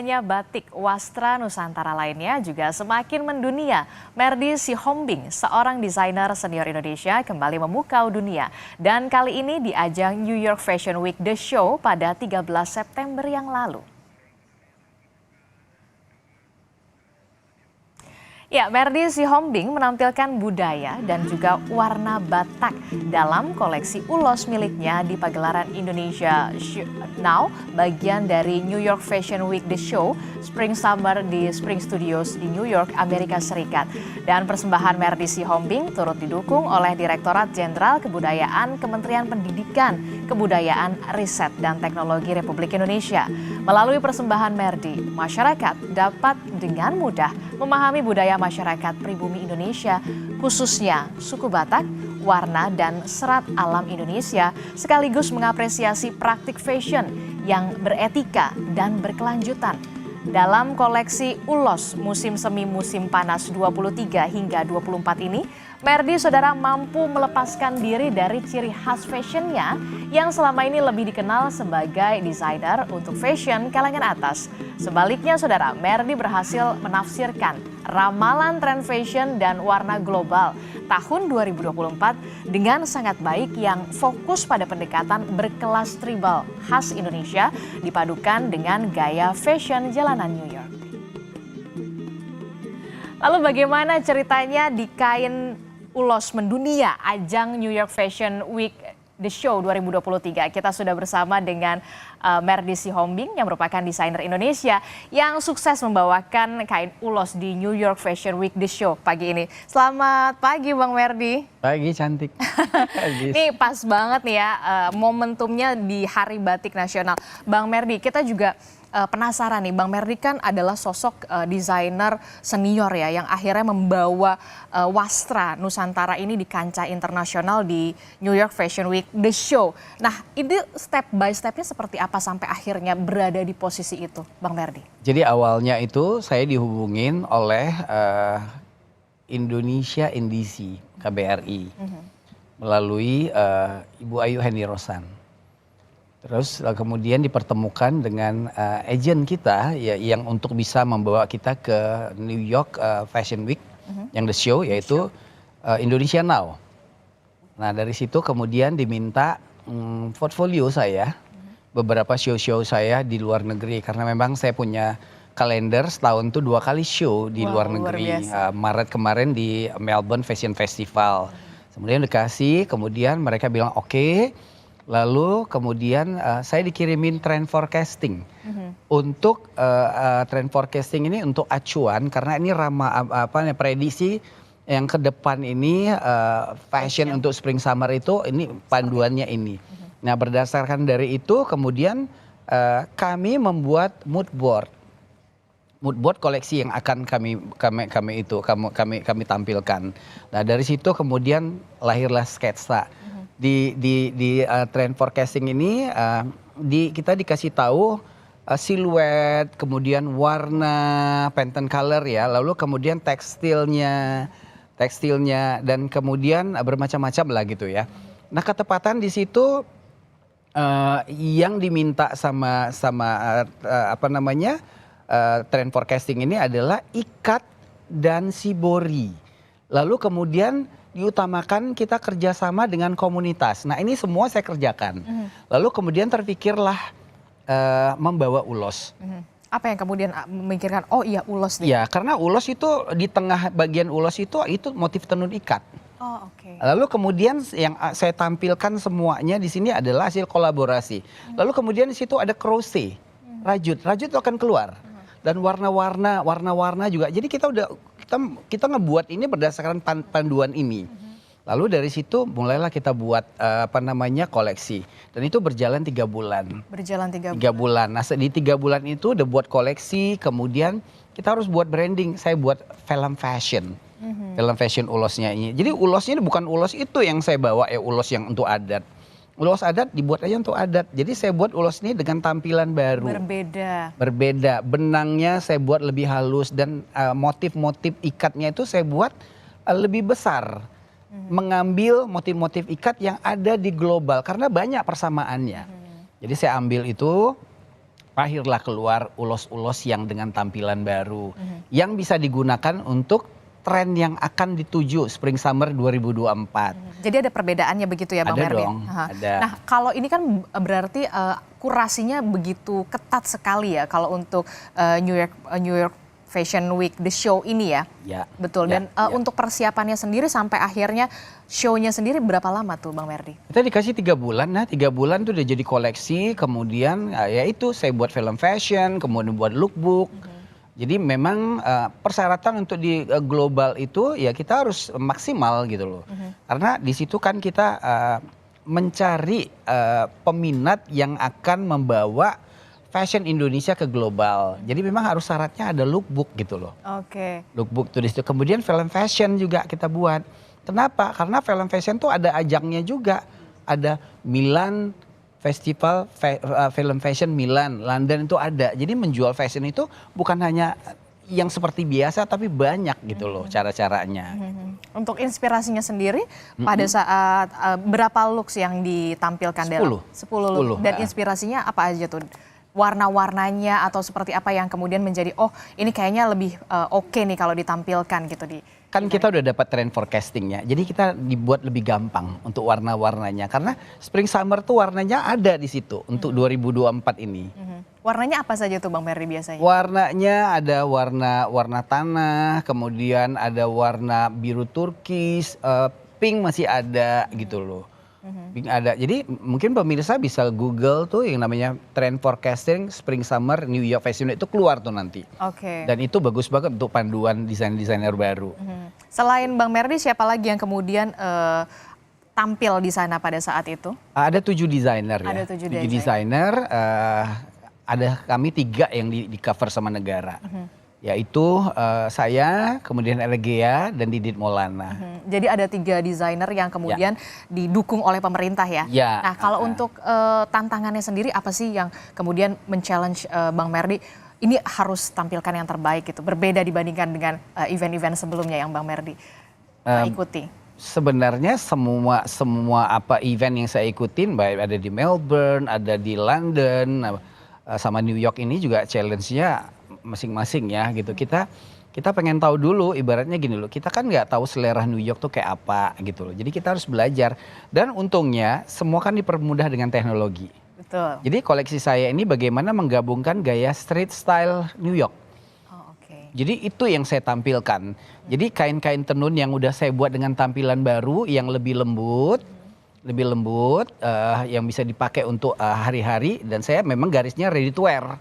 Hanya batik wastra Nusantara lainnya juga semakin mendunia. Merdi Sihombing, seorang desainer senior Indonesia, kembali memukau dunia. Dan kali ini di ajang New York Fashion Week The Show pada 13 September yang lalu. Ya, Merdi Sihombing menampilkan budaya dan juga warna Batak dalam koleksi ulos miliknya di pagelaran Indonesia Now, bagian dari New York Fashion Week The Show Spring Summer di Spring Studios di New York, Amerika Serikat. Dan persembahan Merdi Sihombing turut didukung oleh Direktorat Jenderal Kebudayaan Kementerian Pendidikan, Kebudayaan, Riset, dan Teknologi Republik Indonesia. Melalui persembahan Merdi, masyarakat dapat dengan mudah memahami budaya masyarakat pribumi Indonesia, khususnya suku Batak, warna dan serat alam Indonesia, sekaligus mengapresiasi praktik fashion yang beretika dan berkelanjutan. Dalam koleksi ulos musim semi musim panas 23 hingga 24 ini, Merdi saudara mampu melepaskan diri dari ciri khas fashionnya yang selama ini lebih dikenal sebagai desainer untuk fashion kalangan atas. Sebaliknya saudara, Merdi berhasil menafsirkan ramalan tren fashion dan warna global tahun 2024 dengan sangat baik yang fokus pada pendekatan berkelas tribal khas Indonesia dipadukan dengan gaya fashion jalanan New York. Lalu bagaimana ceritanya di kain ulos mendunia ajang New York Fashion Week The Show 2023. Kita sudah bersama dengan Merdi Sihombing yang merupakan desainer Indonesia yang sukses membawakan kain ulos di New York Fashion Week The Show pagi ini. Selamat pagi Bang Merdi. Pagi cantik. Ini pas banget nih ya momentumnya di Hari Batik Nasional. Bang Merdi, kita juga penasaran nih, Bang Merdi kan adalah sosok desainer senior ya yang akhirnya membawa wastra Nusantara ini di kancah internasional di New York Fashion Week The Show. Nah, ini step by stepnya seperti apa sampai akhirnya berada di posisi itu, Bang Merdi? Jadi awalnya itu saya dihubungin oleh Indonesia NDC KBRI melalui Ibu Ayu Hendy-Rosan. Terus kemudian dipertemukan dengan agent kita ya, yang untuk bisa membawa kita ke New York Fashion Week yang The Show, yaitu Indonesia Now. Nah dari situ kemudian diminta portfolio saya, beberapa show-show saya di luar negeri. Karena memang saya punya kalender setahun tuh 2 kali show di luar negeri. Maret kemarin di Melbourne Fashion Festival. Kemudian dikasih, kemudian mereka bilang oke. Lalu kemudian saya dikirimin trend forecasting. Untuk trend forecasting ini untuk acuan karena ini prediksi yang ke depan ini fashion untuk spring summer itu ini panduannya ini. Nah, berdasarkan dari itu kemudian kami membuat mood board koleksi yang akan kami tampilkan. Nah, dari situ kemudian lahirlah sketsa. Di trend forecasting ini kita dikasih tahu siluet, kemudian warna, Pantone color ya, lalu kemudian tekstilnya dan kemudian bermacam-macam lah gitu ya. Nah, ketepatan di situ yang diminta sama trend forecasting ini adalah ikat dan shibori. Lalu kemudian diutamakan kita kerjasama dengan komunitas. Nah ini semua saya kerjakan. Lalu kemudian terpikirlah membawa ulos. Apa yang kemudian memikirkan, oh iya ulos nih? Ya karena ulos itu di tengah bagian ulos itu motif tenun ikat. Oh oke. Lalu kemudian yang saya tampilkan semuanya di sini adalah hasil kolaborasi. Lalu kemudian di situ ada crochet, rajut itu akan keluar. Dan warna-warna juga. Jadi kita ngebuat ini berdasarkan panduan ini. Lalu dari situ mulailah kita buat koleksi. Dan itu berjalan 3 bulan. Berjalan 3 bulan. Nah di 3 bulan itu udah buat koleksi, kemudian kita harus buat branding. Saya buat film fashion. Film fashion ulosnya ini. Jadi ulosnya ini bukan ulos itu yang saya bawa ulos yang untuk adat. Ulos adat dibuat aja untuk adat. Jadi saya buat ulos ini dengan tampilan baru. Berbeda. Benangnya saya buat lebih halus dan motif-motif ikatnya itu saya buat lebih besar. Mengambil motif-motif ikat yang ada di global karena banyak persamaannya. Jadi saya ambil itu lahirlah keluar ulos-ulos yang dengan tampilan baru yang bisa digunakan untuk tren yang akan dituju Spring Summer 2024. Jadi ada perbedaannya begitu ya Bang Ada Merdi? dong, ada. Nah kalau ini kan berarti kurasinya begitu ketat sekali ya kalau untuk New York Fashion Week The Show ini ya? Ya. Betul, dan untuk persiapannya sendiri sampai akhirnya show-nya sendiri berapa lama tuh Bang Merdi? Kita dikasih 3 bulan, nah 3 bulan tuh udah jadi koleksi, kemudian ya itu saya buat film fashion, kemudian buat lookbook. Jadi memang persyaratan untuk di global itu ya kita harus maksimal gitu loh. Karena di situ kan kita mencari peminat yang akan membawa fashion Indonesia ke global. Jadi memang harus syaratnya ada lookbook gitu loh. Oke. Lookbook tuh di situ. Kemudian film fashion juga kita buat. Kenapa? Karena film fashion tuh ada ajangnya juga. Ada Milan Festival Film Fashion Milan, London itu ada. Jadi menjual fashion itu bukan hanya yang seperti biasa tapi banyak gitu loh cara-caranya. Untuk inspirasinya sendiri pada saat berapa looks yang ditampilkan dalam 10 look dan inspirasinya apa aja tuh? Warna-warnanya atau seperti apa yang kemudian menjadi oh ini kayaknya lebih oke nih kalau ditampilkan gitu di Kan kita udah dapat trend forecastingnya, jadi kita dibuat lebih gampang untuk warna-warnanya karena Spring Summer tuh warnanya ada di situ untuk 2024 ini. Warnanya apa saja tuh Bang Merdi biasanya? Warnanya ada warna tanah, kemudian ada warna biru turkis, pink masih ada gitu loh. Pink ada. Jadi mungkin pemirsa bisa Google tuh yang namanya trend forecasting Spring Summer New York Fashion Week itu keluar tuh nanti. Oke. Dan itu bagus banget untuk panduan desainer baru. Selain Bang Merdi siapa lagi yang kemudian tampil di sana pada saat itu? Ada 7 desainer ya. Ada 7 desainer. Ada kami 3 yang di cover sama negara. Yaitu saya, kemudian Elegea dan Didit Maulana. Jadi ada 3 desainer yang kemudian didukung oleh pemerintah ya? Ya. Nah kalau untuk tantangannya sendiri apa sih yang kemudian men-challenge Bang Merdi? Ini harus tampilkan yang terbaik gitu, berbeda dibandingkan dengan event-event sebelumnya yang Bang Merdi ikuti. Sebenarnya semua apa event yang saya ikutin, baik ada di Melbourne, ada di London, sama New York ini juga challenge-nya masing-masing ya gitu. Kita pengen tahu dulu, ibaratnya gini loh, kita kan nggak tahu selera New York tuh kayak apa gitu loh. Jadi kita harus belajar dan untungnya semua kan dipermudah dengan teknologi. Betul. Jadi koleksi saya ini bagaimana menggabungkan gaya street style New York. Oh, oke. Jadi itu yang saya tampilkan. Jadi kain-kain tenun yang udah saya buat dengan tampilan baru yang lebih lembut, yang bisa dipakai untuk hari-hari dan saya memang garisnya ready to wear.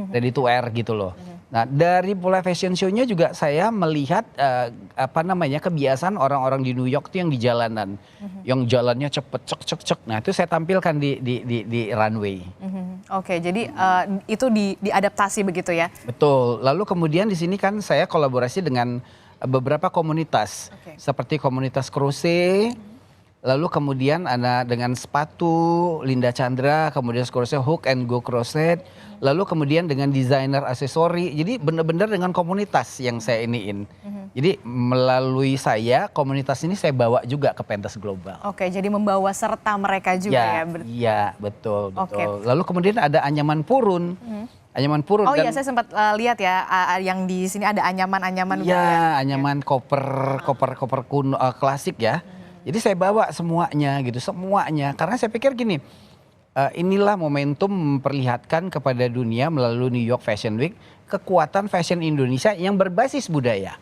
Ready to wear gitu loh. Nah dari mulai fashion show-nya juga saya melihat kebiasaan orang-orang di New York tuh yang di jalanan, yang jalannya cepet cek. Nah itu saya tampilkan di runway. Oke, jadi itu diadaptasi begitu ya? Betul. Lalu kemudian di sini kan saya kolaborasi dengan beberapa komunitas, seperti komunitas crochet. Lalu kemudian ada dengan sepatu Linda Chandra, kemudian crochet Hook and Go Crochet. Lalu kemudian dengan desainer aksesori. Jadi benar-benar dengan komunitas yang saya iniin. Jadi melalui saya komunitas ini saya bawa juga ke pentas global. Oke, jadi membawa serta mereka juga ya? Iya, betul. Oke. Lalu kemudian ada anyaman purun. Anyaman purun. Oh iya, saya sempat lihat ya yang di sini ada anyaman-anyaman. Iya, anyaman koper kuno klasik ya. Jadi saya bawa semuanya gitu, semuanya. Karena saya pikir gini, inilah momentum memperlihatkan kepada dunia melalui New York Fashion Week kekuatan fashion Indonesia yang berbasis budaya.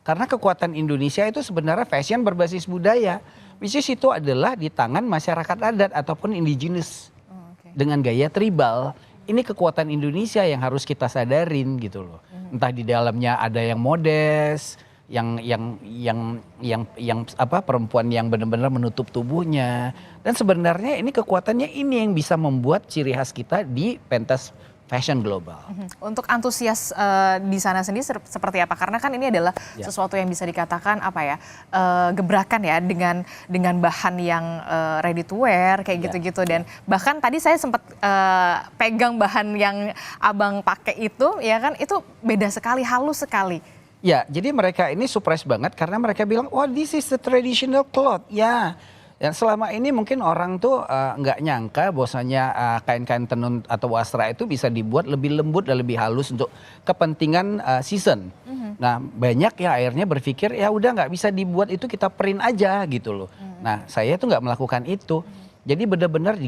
Karena kekuatan Indonesia itu sebenarnya fashion berbasis budaya. Which is itu adalah di tangan masyarakat adat ataupun indigenous. Dengan gaya tribal. Ini kekuatan Indonesia yang harus kita sadarin gitu loh. Entah di dalamnya ada yang modest, perempuan yang benar-benar menutup tubuhnya. Dan sebenarnya ini kekuatannya ini yang bisa membuat ciri khas kita di pentas fashion global. Untuk antusias di sana sendiri seperti apa? Karena kan ini adalah sesuatu yang bisa dikatakan gebrakan ya dengan bahan yang ready to wear kayak gitu-gitu. Dan bahkan tadi saya sempat pegang bahan yang abang pakai itu, ya kan itu beda sekali, halus sekali. Ya, jadi mereka ini surprise banget karena mereka bilang, oh this is the traditional cloth. Ya, Dan selama ini mungkin orang tuh nggak nyangka bahwasanya kain-kain tenun atau wastra itu bisa dibuat lebih lembut dan lebih halus untuk kepentingan season. Nah banyak ya akhirnya berpikir ya udah nggak bisa dibuat itu kita print aja gitu loh. Nah saya tuh nggak melakukan itu. Jadi benar-benar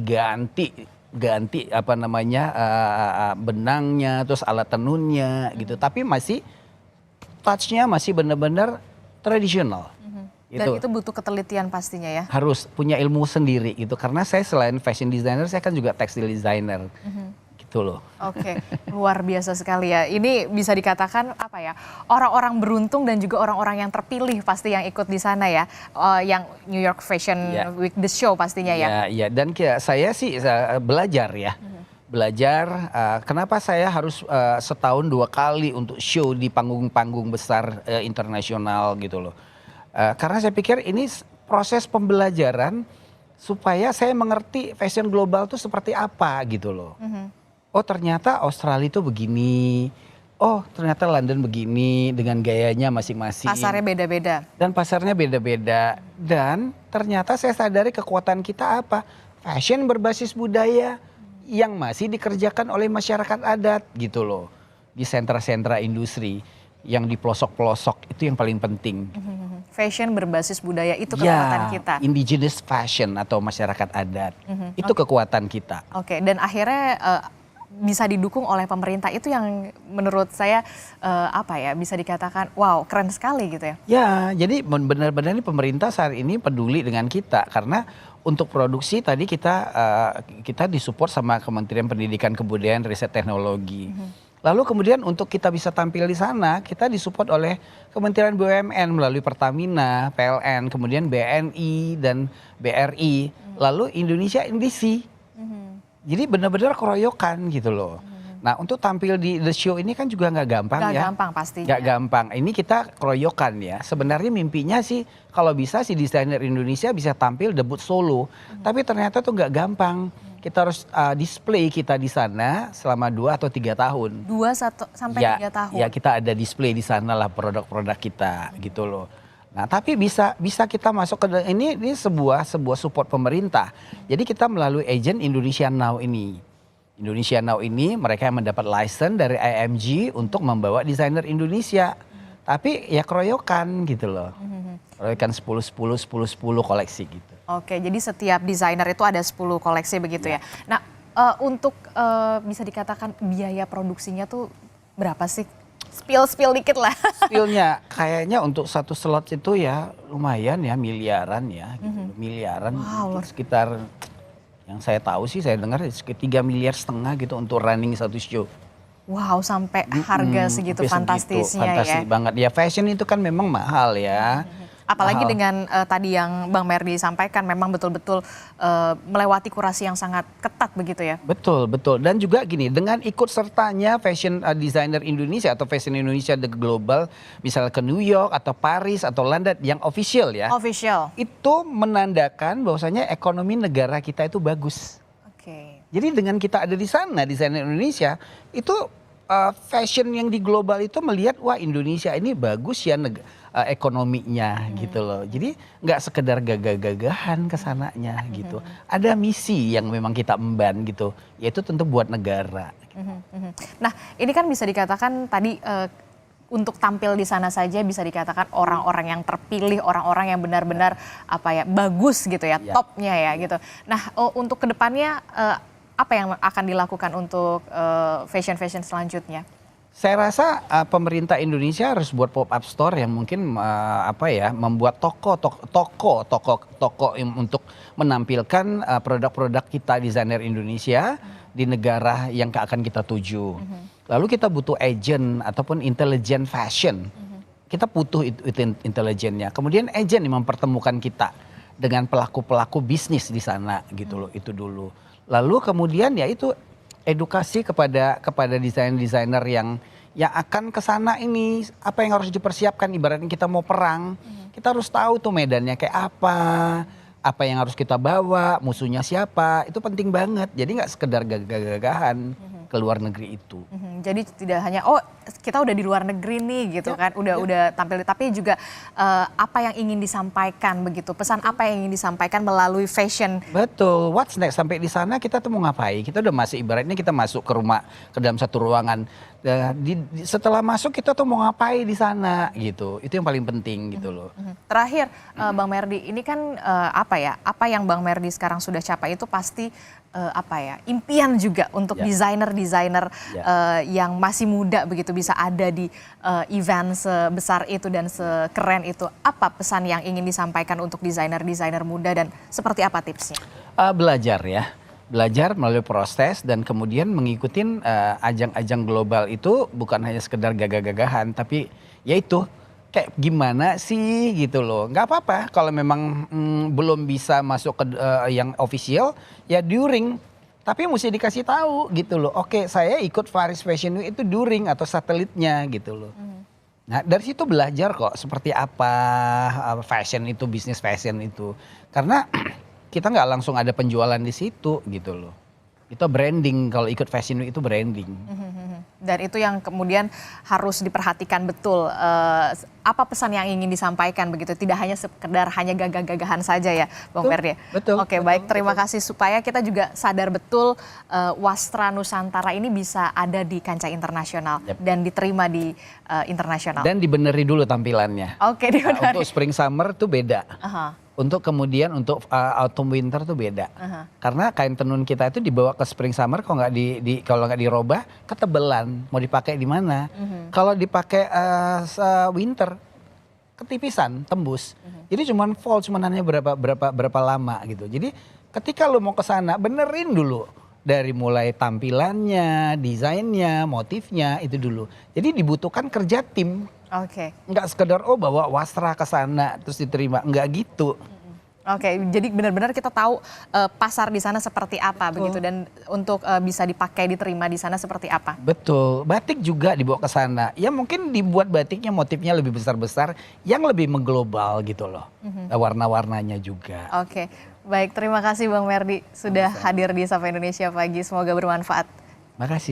ganti apa namanya benangnya terus alat tenunnya gitu. Tapi masih touch-nya masih benar-benar tradisional. Dan itu butuh ketelitian pastinya ya. Harus punya ilmu sendiri gitu karena saya selain fashion designer saya kan juga tekstil designer gitu loh. Oke, luar biasa sekali ya. Ini bisa dikatakan apa ya, orang-orang beruntung dan juga orang-orang yang terpilih pasti yang ikut di sana ya, yang New York Fashion Week the show pastinya ya. Iya, dan saya sih belajar ya. Belajar kenapa saya harus setahun 2 kali untuk show di panggung-panggung besar internasional gitu loh. Karena saya pikir ini proses pembelajaran supaya saya mengerti fashion global itu seperti apa gitu loh. Oh ternyata Australia itu begini, oh ternyata London begini dengan gayanya masing-masing. Pasarnya beda-beda. Dan pasarnya beda-beda. Dan ternyata saya sadari kekuatan kita apa? Fashion berbasis budaya yang masih dikerjakan oleh masyarakat adat gitu loh. Di sentra-sentra industri yang di pelosok-pelosok itu yang paling penting. Fashion berbasis budaya itu kekuatan kita. Indigenous fashion atau masyarakat adat. Itu kekuatan kita. Oke, dan akhirnya bisa didukung oleh pemerintah itu yang menurut saya apa ya bisa dikatakan wow keren sekali gitu ya. Ya, jadi benar-benar ini pemerintah saat ini peduli dengan kita karena untuk produksi tadi kita disupport sama Kementerian Pendidikan Kebudayaan Riset Teknologi. Lalu kemudian untuk kita bisa tampil di sana, kita disupport oleh Kementerian BUMN melalui Pertamina, PLN, kemudian BNI dan BRI, lalu Indonesia NDC. Jadi benar-benar keroyokan gitu loh. Nah untuk tampil di The Show ini kan juga nggak gampang ya. Nggak gampang pastinya. Nggak gampang, ini kita keroyokan ya. Sebenarnya mimpinya sih kalau bisa si desainer Indonesia bisa tampil debut solo. Tapi ternyata tuh nggak gampang. Kita harus display kita di sana selama 2 atau 3 tahun. 2 sampai 3 tahun. Ya kita ada display di sana lah produk-produk kita gitu loh. Nah tapi bisa kita masuk ke ini sebuah support pemerintah. Jadi kita melalui agent Indonesia Now ini. Indonesia Now ini mereka yang mendapat license dari IMG untuk membawa desainer Indonesia. Tapi ya keroyokan gitu loh. Keroyokan 10-10 koleksi gitu. Oke, jadi setiap desainer itu ada 10 koleksi begitu ya. Nah, untuk bisa dikatakan biaya produksinya tuh berapa sih? Spill dikit lah. Spillnya kayaknya untuk satu slot itu ya lumayan ya miliaran ya. Gitu. Miliaran sekitar yang saya tahu sih saya dengar sekitar 3,5 miliar gitu untuk running satu show. Wow, sampai harga segitu fantastisnya ya. Fantastis banget. Ya fashion itu kan memang mahal ya. Apalagi dengan tadi yang Bang Merdi sampaikan memang betul-betul melewati kurasi yang sangat ketat begitu ya. Betul. Dan juga gini dengan ikut sertanya fashion designer Indonesia atau fashion Indonesia the global misalnya ke New York atau Paris atau London yang official ya. Official. Itu menandakan bahwasanya ekonomi negara kita itu bagus. Oke. Jadi dengan kita ada di sana desainer Indonesia itu fashion yang di global itu melihat wah Indonesia ini bagus ya ekonominya gitu loh. Jadi nggak sekedar gagah-gagahan kesananya gitu. Ada misi yang memang kita emban gitu, yaitu tentu buat negara. Nah ini kan bisa dikatakan tadi untuk tampil di sana saja bisa dikatakan orang-orang yang terpilih, orang-orang yang benar-benar apa ya bagus gitu ya, topnya ya gitu. Nah untuk kedepannya apa yang akan dilakukan untuk fashion selanjutnya? Saya rasa pemerintah Indonesia harus buat pop-up store yang mungkin membuat toko untuk menampilkan produk-produk kita desainer Indonesia di negara yang akan kita tuju. Lalu kita butuh agent ataupun intelligent fashion. Kita butuh itu intelijennya. Kemudian agent yang mempertemukan kita dengan pelaku-pelaku bisnis di sana gitu loh, itu dulu. Lalu kemudian ya itu edukasi kepada desainer-desainer yang akan ke sana ini apa yang harus dipersiapkan ibaratnya kita mau perang, kita harus tahu tuh medannya kayak apa yang harus kita bawa, musuhnya siapa, itu penting banget. Jadi nggak sekedar gagah-gagahan. ke luar negeri itu. Jadi tidak hanya kita udah di luar negeri nih gitu kan, udah tampil, tapi juga apa yang ingin disampaikan begitu, pesan apa yang ingin disampaikan melalui fashion. Betul, what's next, sampai di sana kita tuh mau ngapain? Kita udah masuk, ibaratnya kita masuk ke rumah, ke dalam satu ruangan. Setelah masuk kita tuh mau ngapain di sana gitu, itu yang paling penting gitu loh. Terakhir Bang Merdi, ini kan apa yang Bang Merdi sekarang sudah capai itu pasti impian juga untuk desainer-desainer yang masih muda begitu bisa ada di event sebesar itu dan sekeren itu. Apa pesan yang ingin disampaikan untuk desainer-desainer muda dan seperti apa tipsnya? Belajar melalui proses dan kemudian mengikuti ajang-ajang global itu bukan hanya sekedar gagah-gagahan, tapi yaitu kayak gimana sih gitu loh. Nggak apa-apa kalau memang belum bisa masuk ke yang official, ya during. Tapi mesti dikasih tahu gitu loh. Oke, saya ikut Paris Fashion Week itu during atau satelitnya gitu loh. Nah dari situ belajar kok seperti apa fashion itu, bisnis fashion itu. Karena kita nggak langsung ada penjualan di situ gitu loh. Itu branding, kalau ikut fashion week itu branding. Dan itu yang kemudian harus diperhatikan betul. Apa pesan yang ingin disampaikan begitu, tidak hanya sekedar hanya gagah-gagahan saja ya Bang Merdi. Betul. Oke, baik, terima kasih supaya kita juga sadar betul Wastra Nusantara ini bisa ada di kancah internasional dan diterima di internasional. Dan dibeneri dulu tampilannya. Oke, dibeneri. Untuk spring summer tuh beda. Untuk kemudian untuk autumn winter tuh beda. Karena kain tenun kita itu dibawa ke spring summer kalau nggak dirobah ketebelan, mau dipakai di mana. Kalau dipakai winter ketipisan, tembus. Jadi cuman fall, cuman hanya berapa lama gitu. Jadi ketika lo mau ke sana benerin dulu dari mulai tampilannya, desainnya, motifnya itu dulu. Jadi dibutuhkan kerja tim. Oke. Nggak sekedar bawa wastra ke sana terus diterima, nggak gitu. Oke, jadi benar-benar kita tahu pasar di sana seperti apa begitu dan untuk bisa dipakai diterima di sana seperti apa. Betul, batik juga dibawa ke sana. Ya mungkin dibuat batiknya motifnya lebih besar-besar yang lebih mengglobal gitu loh. Warna-warnanya juga. Oke, baik, terima kasih Bang Merdi sudah hadir di Sapa Indonesia Pagi, semoga bermanfaat. Makasih.